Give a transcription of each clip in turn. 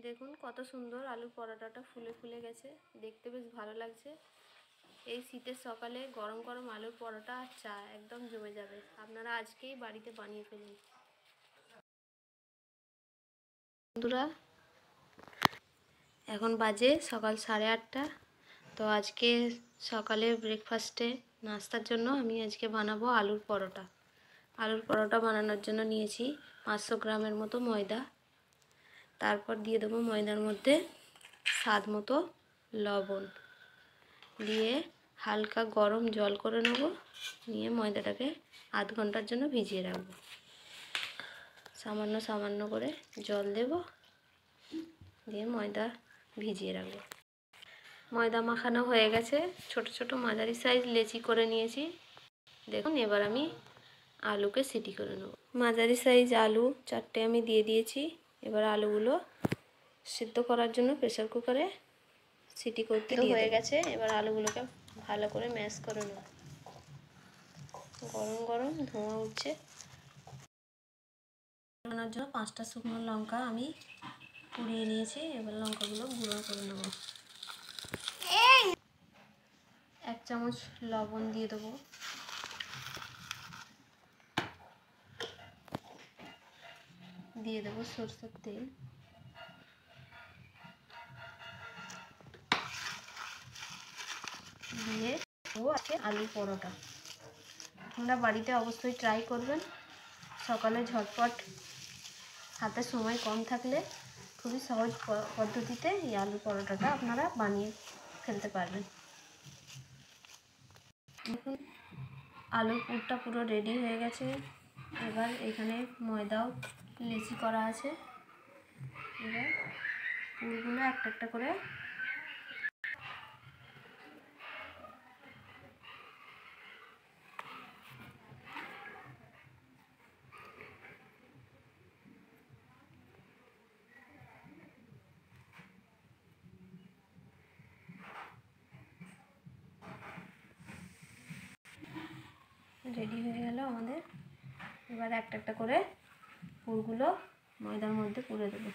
দেখুন কত সুন্দর আলুর পরোটাটা ফুলে ফুলে গেছে, দেখতে বেশ ভালো লাগছে। এই শীতের সকালে গরম গরম আলুর পরোটা আর চা একদম জমে যাবে। আপনারা আজকেই বাড়িতে বানিয়ে ফেলুন। বন্ধুরা, এখন বাজে সকাল 8:30। তো আজকে সকালে ব্রেকফাস্টে নাস্তার জন্য আমি আজকে বানাবো আলুর পরোটা। আলুর পরোটা বানানোর জন্য নিয়েছি 500 গ্রামের মতো ময়দা। তারপর দিয়ে দেবো ময়দার মধ্যে স্বাদ মতো লবণ, দিয়ে হালকা গরম জল করে নেব। নিয়ে ময়দাটাকে আধ ঘন্টার জন্য ভিজিয়ে রাখবো। সামান্য সামান্য করে জল দেব, দিয়ে ময়দা ভিজিয়ে রাখবো। ময়দা মাখানো হয়ে গেছে, ছোট ছোট মাঝারি সাইজ লেচি করে নিয়েছি। দেখুন এবার আমি আলুকে সিটি করে নেব। মাঝারি সাইজ আলু 4টে আমি দিয়ে দিয়েছি। এবার আলুগুলো সিদ্ধ করার জন্য প্রেসার কুকারে সিটি করতে হয়ে গেছে। এবার আলুগুলোকে ভালো করে ম্যাশ করে নেব। গরম গরম ধোঁয়া উঠছে। বানানোর জন্য 5টা শুকনো লঙ্কা আমি পুড়িয়ে নিয়েছি। এবার লঙ্কাগুলো গুঁড়ো করে নেব। 1 চামচ লবণ দিয়ে দেবো। দিয়ে দেবো সরষের তেল। দিয়ে দেবো আছে আলুর পরোটা। আপনারা বাড়িতে অবশ্যই ট্রাই করবেন। সকালে ঝটপট, হাতে সময় কম থাকলে খুবই সহজ পদ্ধতিতে এই আলুর পরোটাটা আপনারা বানিয়ে ফেলতে পারবেন। দেখুন আলুর পুরটা পুরো রেডি হয়ে গেছে। এবার এখানে ময়দাও লেচি করা আছে। এবার পুরগুলো একটা একটা করে রেডি হয়ে গেল আমাদের। এবার একটা একটা করে পুরগুলো ময়দার মধ্যে পুরে দেবো।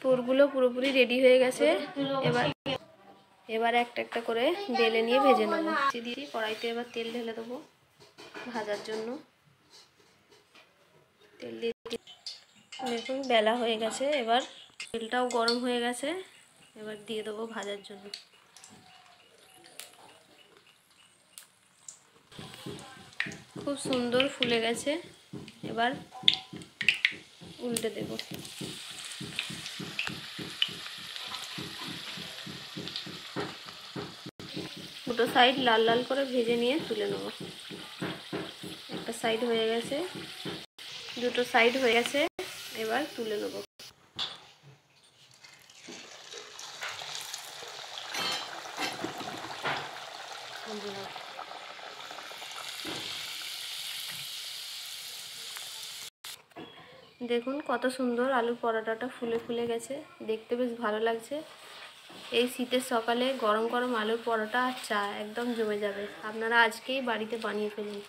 পুরগুলো পুরোপুরি রেডি হয়ে গেছে। এবার একটা একটা করে বেলে নিয়ে ভেজে নেবো। দিয়ে কড়াইতে এবার তেল ঢেলে দেবো ভাজার জন্য। তেল দিয়ে দেখুন বেলা হয়ে গেছে। এবার তেলটাও গরম হয়ে গেছে। এবার দিয়ে দেবো ভাজার জন্য। খুব সুন্দর ফুলে গেছে। এবার উল্টে দেব। দুটো সাইড লাল লাল করে ভেজে নিয়ে তুলে নেব। একটা সাইড হয়ে গেছে, দুটো সাইড হয়ে গেছে। এবার তুলে নেব। দেখুন কত সুন্দর আলুর পরোটাটা ফুলে ফুলে গেছে, দেখতে বেশ ভালো লাগছে। এই শীতের সকালে গরম গরম আলুর পরোটা আর চা একদম জমে যাবে। আপনারা আজকেই বাড়িতে বানিয়ে ফেলুন।